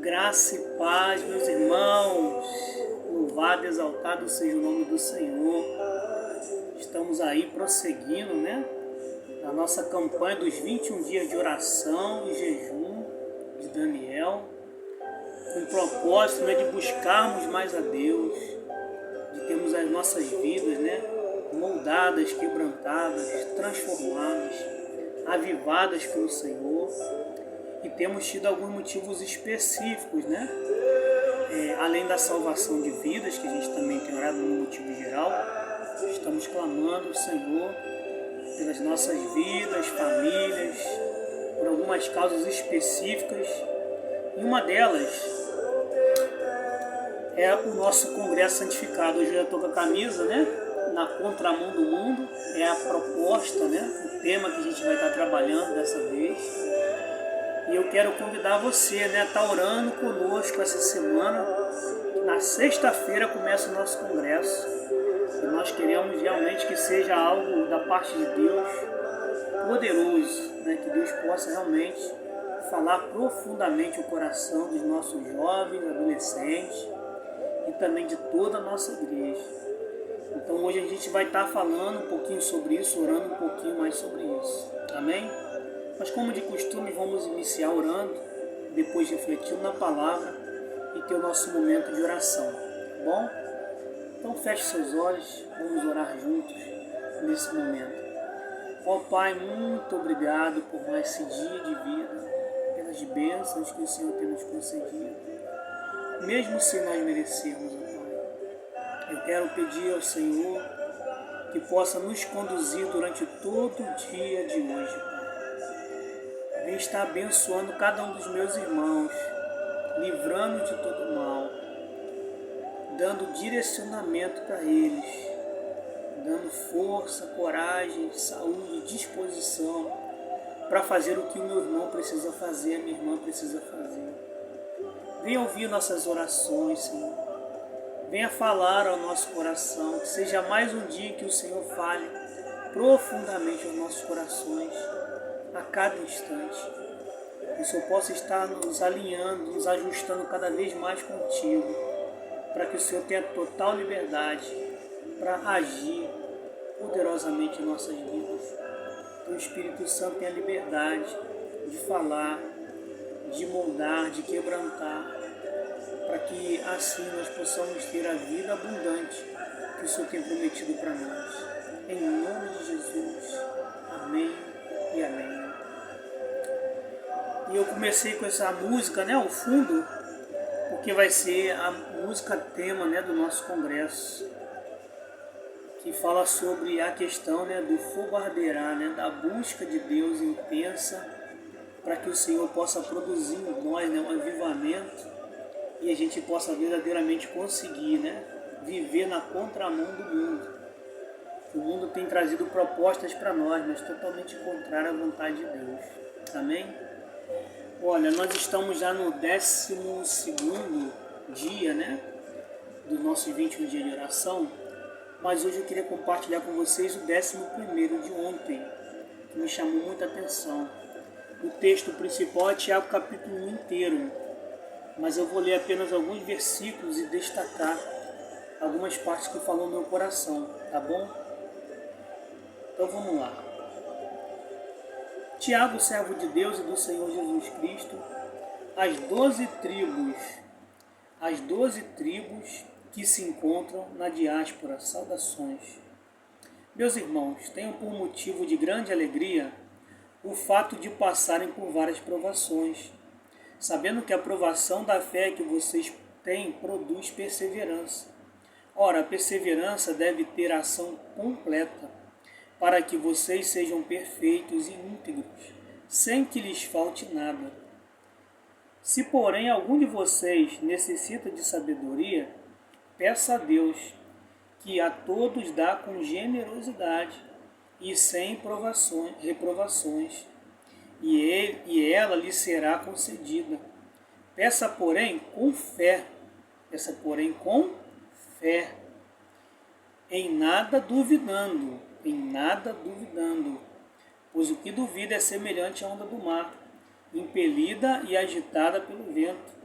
Graça e paz, meus irmãos. Louvado e exaltado seja o nome do Senhor. Estamos aí prosseguindo, na nossa campanha dos 21 dias de oração e jejum de Daniel, com o propósito, de buscarmos mais a Deus, de termos as nossas vidas, moldadas, quebrantadas, transformadas, avivadas pelo Senhor. E temos tido alguns motivos específicos, além da salvação de vidas, que a gente também tem orado no motivo geral. Estamos clamando ao Senhor pelas nossas vidas, famílias, por algumas causas específicas. E uma delas é o nosso Congresso Santificado. Hoje eu estou com a camisa, na contramão do mundo. É a proposta, o tema que a gente vai estar trabalhando dessa vez. E eu quero convidar você, a estar orando conosco essa semana. Na sexta-feira começa o nosso congresso. E nós queremos realmente que seja algo da parte de Deus poderoso, que Deus possa realmente falar profundamente o coração dos nossos jovens, adolescentes e também de toda a nossa igreja. Então hoje a gente vai estar falando um pouquinho sobre isso, orando um pouquinho mais sobre isso. Amém? Mas como de costume, vamos iniciar orando, depois refletindo na palavra e ter o nosso momento de oração, tá bom? Então feche seus olhos, vamos orar juntos nesse momento. Ó Pai, muito obrigado por mais esse dia de vida, pelas bênçãos que o Senhor tem nos concedido, mesmo sem nós merecermos, ó Pai. Eu quero pedir ao Senhor que possa nos conduzir durante todo o dia de hoje, Pai. Vem estar abençoando cada um dos meus irmãos, livrando de todo mal, dando direcionamento para eles, dando força, coragem, saúde, disposição para fazer o que o meu irmão precisa fazer, a minha irmã precisa fazer. Venha ouvir nossas orações, Senhor. Venha falar ao nosso coração, que seja mais um dia que o Senhor fale profundamente aos nossos corações, a cada instante. Que o Senhor possa estar nos alinhando, nos ajustando cada vez mais contigo, para que o Senhor tenha total liberdade para agir poderosamente em nossas vidas. Que o Espírito Santo tenha liberdade de falar, de moldar, de quebrantar, para que assim nós possamos ter a vida abundante que o Senhor tem prometido para nós. Em nome de Jesus. Amém e amém. E eu comecei com essa música, o fundo, porque vai ser a música tema, do nosso congresso, que fala sobre a questão, do fogo arderá, da busca de Deus intensa, para que o Senhor possa produzir em nós, um avivamento, e a gente possa verdadeiramente conseguir, viver na contramão do mundo. O mundo tem trazido propostas para nós, mas totalmente contrária à vontade de Deus. Amém? Olha, nós estamos já no 12º dia, do nosso 21 dias de oração, mas hoje eu queria compartilhar com vocês o 11º de ontem, que me chamou muita atenção. O texto principal é Tiago capítulo 1 inteiro, mas eu vou ler apenas alguns versículos e destacar algumas partes que falou no meu coração, tá bom? Então vamos lá. Tiago, servo de Deus e do Senhor Jesus Cristo, as 12 tribos que se encontram na diáspora, saudações. Meus irmãos, tenho por motivo de grande alegria o fato de passarem por várias provações, sabendo que a provação da fé que vocês têm produz perseverança. Ora, a perseverança deve ter ação completa, para que vocês sejam perfeitos e íntegros, sem que lhes falte nada. Se, porém, algum de vocês necessita de sabedoria, peça a Deus, que a todos dá com generosidade e sem reprovações, e ela lhe será concedida. Peça, porém, com fé, em nada duvidando, pois o que duvida é semelhante à onda do mar, impelida e agitada pelo vento.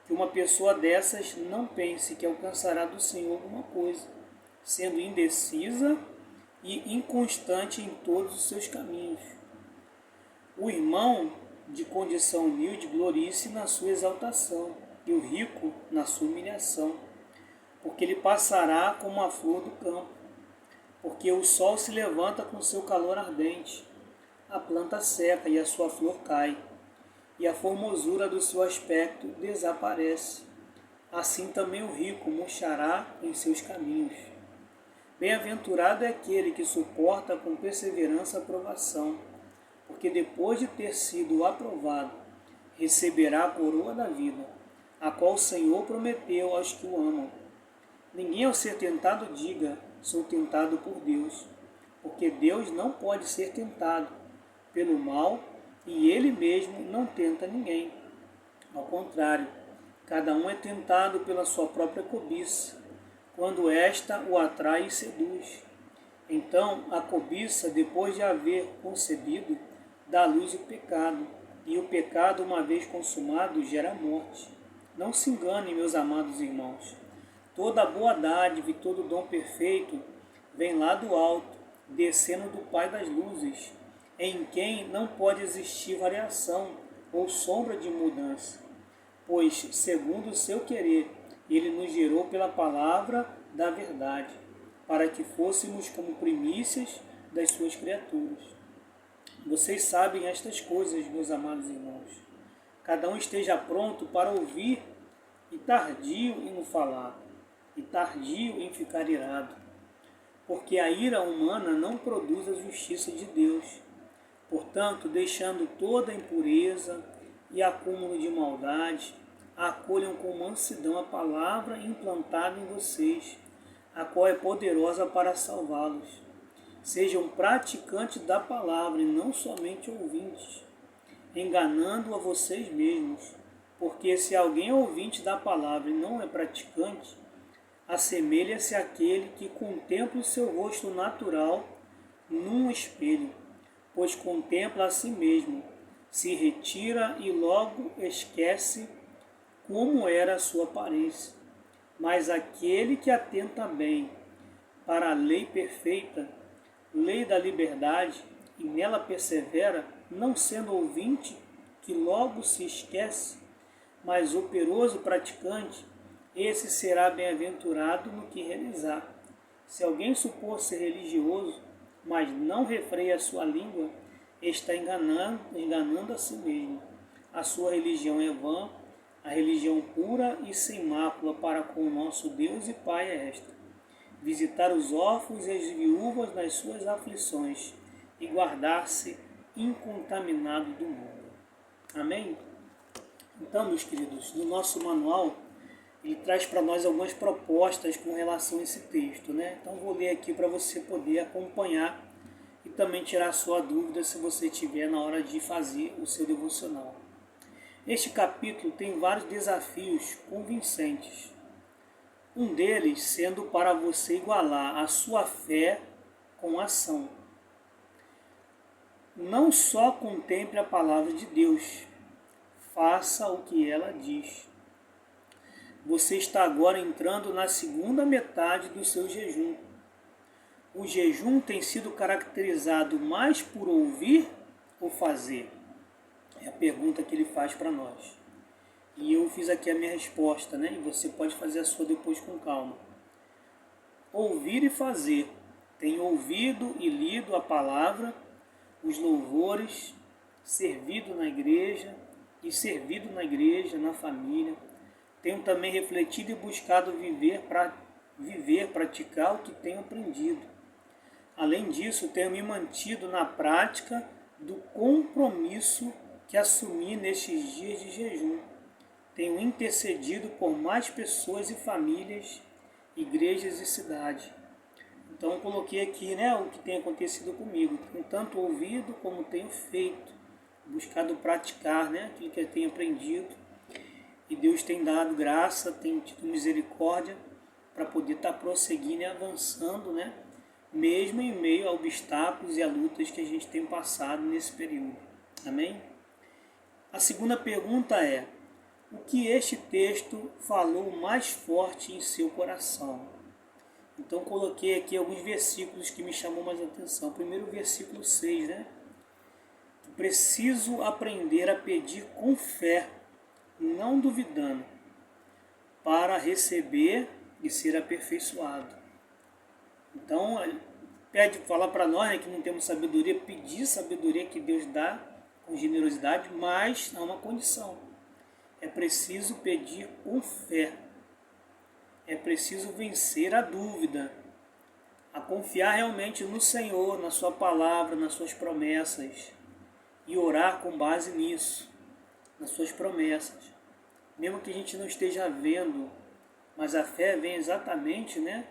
que uma pessoa dessas não pense que alcançará do Senhor alguma coisa, sendo indecisa e inconstante em todos os seus caminhos. O irmão de condição humilde glorie-se na sua exaltação, e o rico na sua humilhação, porque ele passará como a flor do campo, porque o sol se levanta com seu calor ardente, a planta seca e a sua flor cai, e a formosura do seu aspecto desaparece. Assim também o rico murchará em seus caminhos. Bem-aventurado é aquele que suporta com perseverança a provação, porque depois de ter sido aprovado, receberá a coroa da vida, a qual o Senhor prometeu aos que o amam. Ninguém ao ser tentado diga, sou tentado por Deus, porque Deus não pode ser tentado pelo mal e Ele mesmo não tenta ninguém. Ao contrário, cada um é tentado pela sua própria cobiça, quando esta o atrai e seduz. Então a cobiça, depois de haver concebido, dá à luz o pecado, e o pecado, uma vez consumado, gera morte. Não se enganem, meus amados irmãos. Toda boa dádiva e todo dom perfeito vem lá do alto, descendo do Pai das luzes, em quem não pode existir variação ou sombra de mudança, pois, segundo o seu querer, Ele nos gerou pela palavra da verdade, para que fôssemos como primícias das suas criaturas. Vocês sabem estas coisas, meus amados irmãos. Cada um esteja pronto para ouvir e tardio em não falar, e tardio em ficar irado, porque a ira humana não produz a justiça de Deus. Portanto, deixando toda impureza e acúmulo de maldade, acolham com mansidão a palavra implantada em vocês, a qual é poderosa para salvá-los. Sejam praticantes da palavra e não somente ouvintes, enganando a vocês mesmos, porque se alguém é ouvinte da palavra e não é praticante, assemelha-se àquele que contempla o seu rosto natural num espelho, pois contempla a si mesmo, se retira e logo esquece como era a sua aparência. Mas aquele que atenta bem para a lei perfeita, lei da liberdade, e nela persevera, não sendo ouvinte, que logo se esquece, mas operoso praticante, esse será bem-aventurado no que realizar. Se alguém supor ser religioso, mas não refreia a sua língua, está enganando a si mesmo. A sua religião é vã, a religião pura e sem mácula para com o nosso Deus e Pai é esta: visitar os órfãos e as viúvas nas suas aflições e guardar-se incontaminado do mundo. Amém? Então, meus queridos, no nosso manual, ele traz para nós algumas propostas com relação a esse texto, né? Então, vou ler aqui para você poder acompanhar e também tirar a sua dúvida se você tiver na hora de fazer o seu devocional. Este capítulo tem vários desafios convincentes. Um deles sendo para você igualar a sua fé com a ação. Não só contemple a palavra de Deus, faça o que ela diz. Você está agora entrando na segunda metade do seu jejum. O jejum tem sido caracterizado mais por ouvir ou fazer? É a pergunta que ele faz para nós. E eu fiz aqui a minha resposta, né? E você pode fazer a sua depois com calma. Ouvir e fazer. Tenho ouvido e lido a palavra, os louvores, servido na igreja e servido na igreja, na família. Tenho também refletido e buscado praticar o que tenho aprendido. Além disso, tenho me mantido na prática do compromisso que assumi nestes dias de jejum. Tenho intercedido por mais pessoas e famílias, igrejas e cidades. Então, eu coloquei aqui, né, o que tem acontecido comigo. Tenho tanto ouvido como tenho feito, buscado praticar, né, aquilo que eu tenho aprendido. E Deus tem dado graça, tem tido misericórdia para poder estar prosseguindo e avançando, né, mesmo em meio a obstáculos e a lutas que a gente tem passado nesse período. Amém? A segunda pergunta é: o que este texto falou mais forte em seu coração. Então coloquei aqui alguns versículos que me chamam mais a atenção. Primeiro o versículo 6, né? Preciso aprender a pedir com fé, não duvidando, para receber e ser aperfeiçoado. Então, fala para nós, né, que não temos sabedoria, pedir sabedoria que Deus dá com generosidade, mas há uma condição. É preciso pedir com fé. É preciso vencer a dúvida, a confiar realmente no Senhor, na sua palavra, nas suas promessas, e orar com base nisso, nas suas promessas. Mesmo que a gente não esteja vendo, mas a fé vem exatamente, né,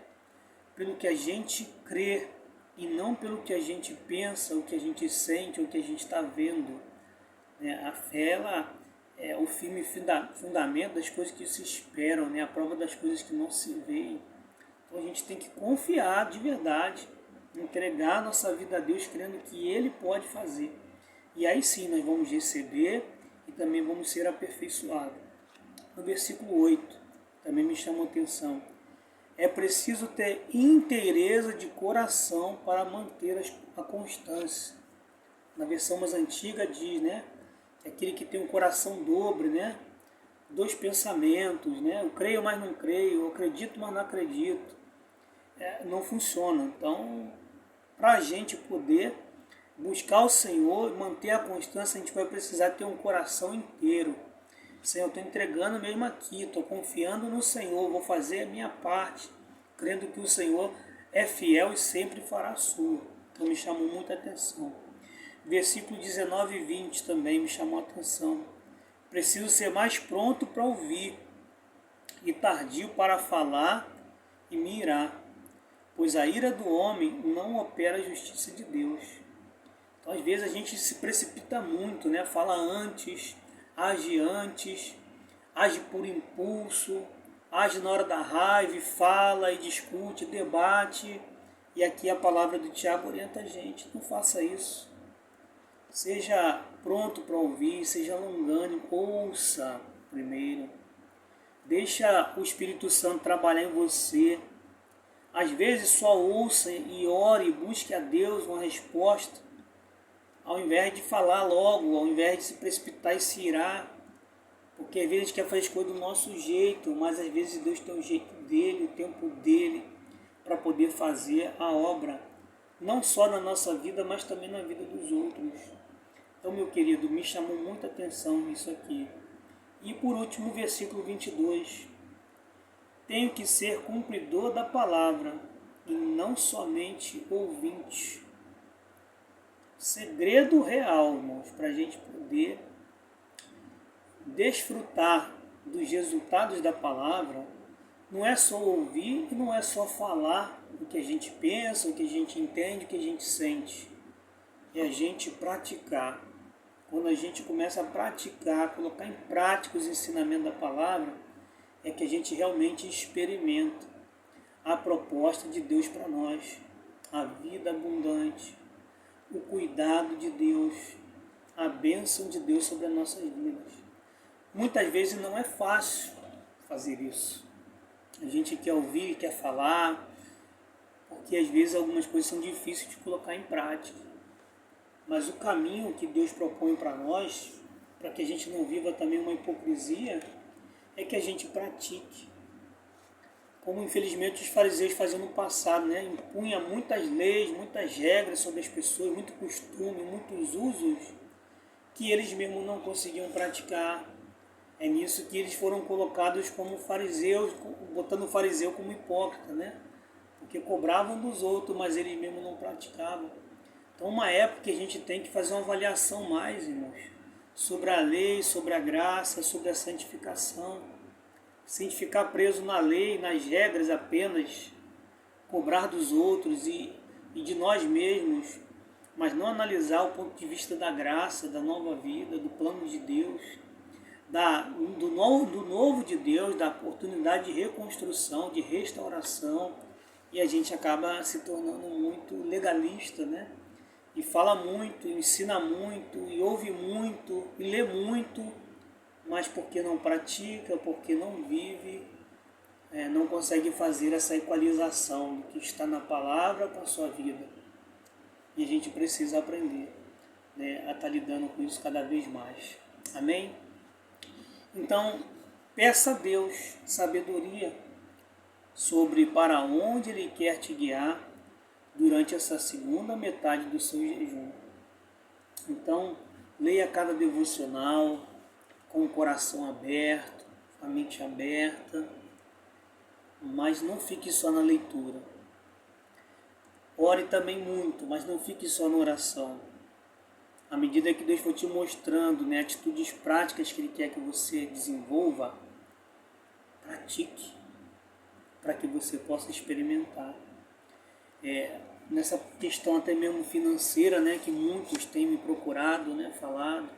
pelo que a gente crê e não pelo que a gente pensa, o que a gente sente, o que a gente está vendo. A fé, ela é o firme fundamento das coisas que se esperam, né, a prova das coisas que não se veem. Então a gente tem que confiar de verdade, entregar nossa vida a Deus, crendo que Ele pode fazer. E aí sim nós vamos receber e também vamos ser aperfeiçoados. No versículo 8, também me chamou a atenção. É preciso ter inteireza de coração para manter a constância. Na versão mais antiga diz, né? Aquele que tem um coração dobre, né? Dois pensamentos, né? Eu creio, mas não creio. Eu acredito, mas não acredito. Não funciona. Então, para a gente poder buscar o Senhor, manter a constância, a gente vai precisar ter um coração inteiro. Senhor, eu estou entregando mesmo aqui, estou confiando no Senhor, vou fazer a minha parte, crendo que o Senhor é fiel e sempre fará a sua. Então me chamou muita atenção. Versículo 19 e 20 também me chamou a atenção. Preciso ser mais pronto para ouvir e tardio para falar e me irar, pois a ira do homem não opera a justiça de Deus. Então, às vezes a gente se precipita muito, né? Fala antes, age por impulso, age na hora da raiva, fala e discute, debate. E aqui a palavra do Tiago orienta a gente, não faça isso. Seja pronto para ouvir, seja longânimo, ouça primeiro. Deixa o Espírito Santo trabalhar em você. Às vezes só ouça e ore, busque a Deus uma resposta, ao invés de falar logo, ao invés de se precipitar e se irar. Porque às vezes a gente quer fazer as coisas do nosso jeito, mas às vezes Deus tem o jeito dele, o tempo dele, para poder fazer a obra, não só na nossa vida, mas também na vida dos outros. Então, meu querido, me chamou muita atenção isso aqui. E por último, o versículo 22. Tenho que ser cumpridor da palavra e não somente ouvinte. Segredo real, irmãos, para a gente poder desfrutar dos resultados da palavra, não é só ouvir e não é só falar o que a gente pensa, o que a gente entende, o que a gente sente. É a gente praticar. Quando a gente começa a praticar, colocar em prática os ensinamentos da palavra, é que a gente realmente experimenta a proposta de Deus para nós, a vida abundante, o cuidado de Deus, a bênção de Deus sobre as nossas vidas. Muitas vezes não é fácil fazer isso. A gente quer ouvir, quer falar, porque às vezes algumas coisas são difíceis de colocar em prática. Mas o caminho que Deus propõe para nós, para que a gente não viva também uma hipocrisia, é que a gente pratique. Como infelizmente os fariseus faziam no passado, né? Impunha muitas leis, muitas regras sobre as pessoas, muito costume, muitos usos que eles mesmos não conseguiam praticar. É nisso que eles foram colocados como fariseus, botando o fariseu como hipócrita, né? Porque cobravam dos outros, mas eles mesmos não praticavam. Então, uma época que a gente tem que fazer uma avaliação mais, irmãos, sobre a lei, sobre a graça, sobre a santificação. Sem ficar preso na lei, nas regras apenas, cobrar dos outros e de nós mesmos, mas não analisar o ponto de vista da graça, da nova vida, do plano de Deus, do novo de Deus, da oportunidade de reconstrução, de restauração, e a gente acaba se tornando muito legalista, né? E fala muito, ensina muito, e ouve muito, e lê muito, mas porque não pratica, porque não vive, não consegue fazer essa equalização do que está na palavra com a sua vida. E a gente precisa aprender, né, a estar lidando com isso cada vez mais. Amém? Então, peça a Deus sabedoria sobre para onde Ele quer te guiar durante essa segunda metade do seu jejum. Então, leia cada devocional com o coração aberto, a mente aberta, mas não fique só na leitura. Ore também muito, mas não fique só na oração. À medida que Deus for te mostrando, né, atitudes práticas que Ele quer que você desenvolva, pratique, para que você possa experimentar. Nessa questão até mesmo financeira, né, que muitos têm me procurado, né, falado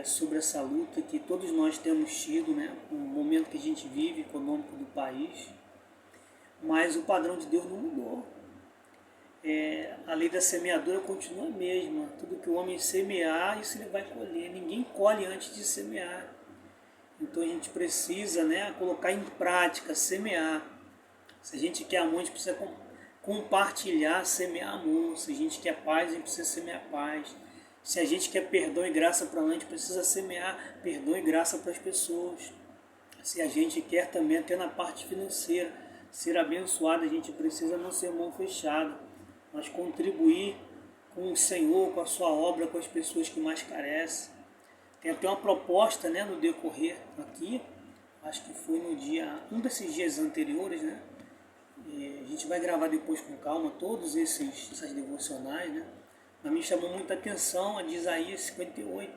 sobre essa luta que todos nós temos tido, né, no momento que a gente vive, econômico do país, mas o padrão de Deus não mudou. A lei da semeadura continua a mesma. Tudo que o homem semear, isso ele vai colher. Ninguém colhe antes de semear. Então a gente precisa, né, colocar em prática, semear. Se a gente quer amor, a gente precisa compartilhar, semear amor. Se a gente quer paz, a gente precisa semear paz. Se a gente quer perdão e graça para nós, a gente precisa semear perdão e graça para as pessoas. Se a gente quer também, até na parte financeira, ser abençoado, a gente precisa não ser mão fechada, mas contribuir com o Senhor, com a sua obra, com as pessoas que mais carecem. Tem até uma proposta, né, no decorrer aqui, acho que foi no dia, um desses dias anteriores, né? E a gente vai gravar depois com calma todos essas devocionais, né? Mas me chamou muita atenção a de Isaías 58,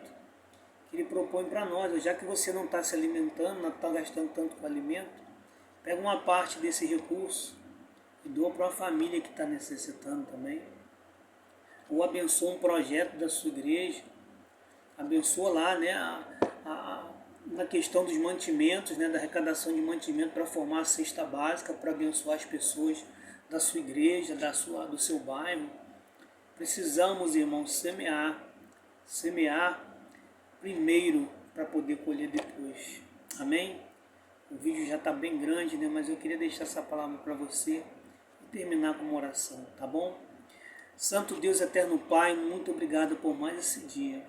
que ele propõe para nós, já que você não está se alimentando, não está gastando tanto com alimento, pega uma parte desse recurso e doa para uma família que está necessitando também. Ou abençoa um projeto da sua igreja, abençoa lá, né, na questão dos mantimentos, né, da arrecadação de mantimento para formar a cesta básica, para abençoar as pessoas da sua igreja, do seu bairro. Precisamos, irmãos, semear primeiro para poder colher depois. Amém? O vídeo já está bem grande, né, mas eu queria deixar essa palavra para você e terminar com uma oração, tá bom? Santo Deus, eterno Pai, muito obrigado por mais esse dia.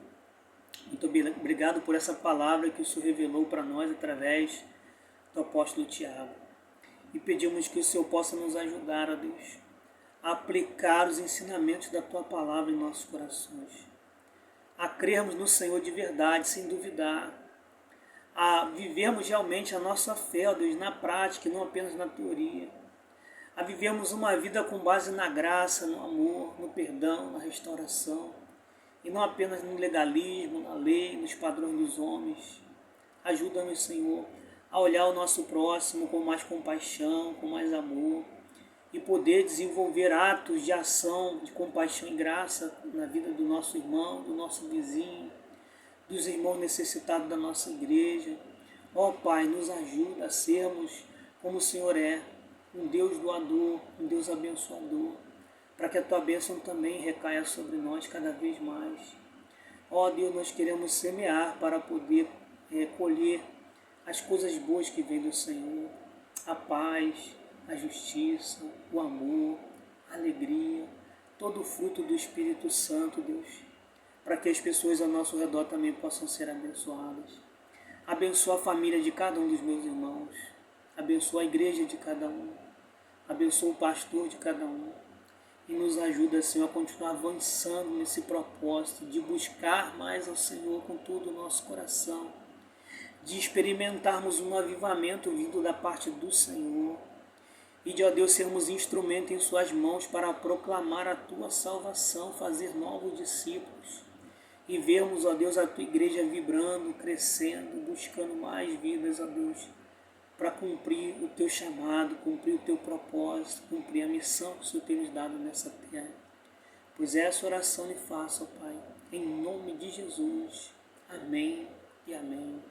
Muito obrigado por essa palavra que o Senhor revelou para nós através do apóstolo Tiago. E pedimos que o Senhor possa nos ajudar, ó Deus, a aplicar os ensinamentos da Tua palavra em nossos corações. A crermos no Senhor de verdade, sem duvidar. A vivermos realmente a nossa fé, ó Deus, na prática e não apenas na teoria. A vivermos uma vida com base na graça, no amor, no perdão, na restauração. E não apenas no legalismo, na lei, nos padrões dos homens. Ajuda-nos, Senhor, a olhar o nosso próximo com mais compaixão, com mais amor, e poder desenvolver atos de ação, de compaixão e graça na vida do nosso irmão, do nosso vizinho, dos irmãos necessitados da nossa igreja. Ó Pai, nos ajuda a sermos como o Senhor é, um Deus doador, um Deus abençoador, para que a Tua bênção também recaia sobre nós cada vez mais. Ó Deus, nós queremos semear para poder colher as coisas boas que vêm do Senhor, a paz, a justiça, o amor, a alegria, todo o fruto do Espírito Santo, Deus, para que as pessoas ao nosso redor também possam ser abençoadas. Abençoa a família de cada um dos meus irmãos, abençoa a igreja de cada um, abençoa o pastor de cada um, e nos ajuda, Senhor, a continuar avançando nesse propósito de buscar mais ao Senhor com todo o nosso coração, de experimentarmos um avivamento vindo da parte do Senhor, e de, ó Deus, sermos instrumento em Suas mãos para proclamar a Tua salvação, fazer novos discípulos, e vermos, ó Deus, a Tua igreja vibrando, crescendo, buscando mais vidas, ó Deus, para cumprir o Teu chamado, cumprir o Teu propósito, cumprir a missão que o Senhor tem nos dado nessa terra. Pois essa oração lhe faço, ó Pai, em nome de Jesus. Amém e amém.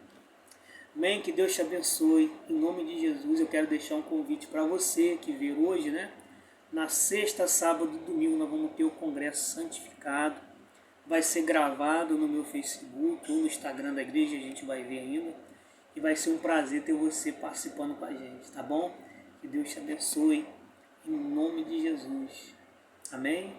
Amém, que Deus te abençoe, em nome de Jesus. Eu quero deixar um convite para você que veio hoje, né? Na sexta, sábado e domingo nós vamos ter o Congresso Santificado, vai ser gravado no meu Facebook ou no Instagram da igreja, a gente vai ver ainda. E vai ser um prazer ter você participando com a gente, tá bom? Que Deus te abençoe, em nome de Jesus. Amém?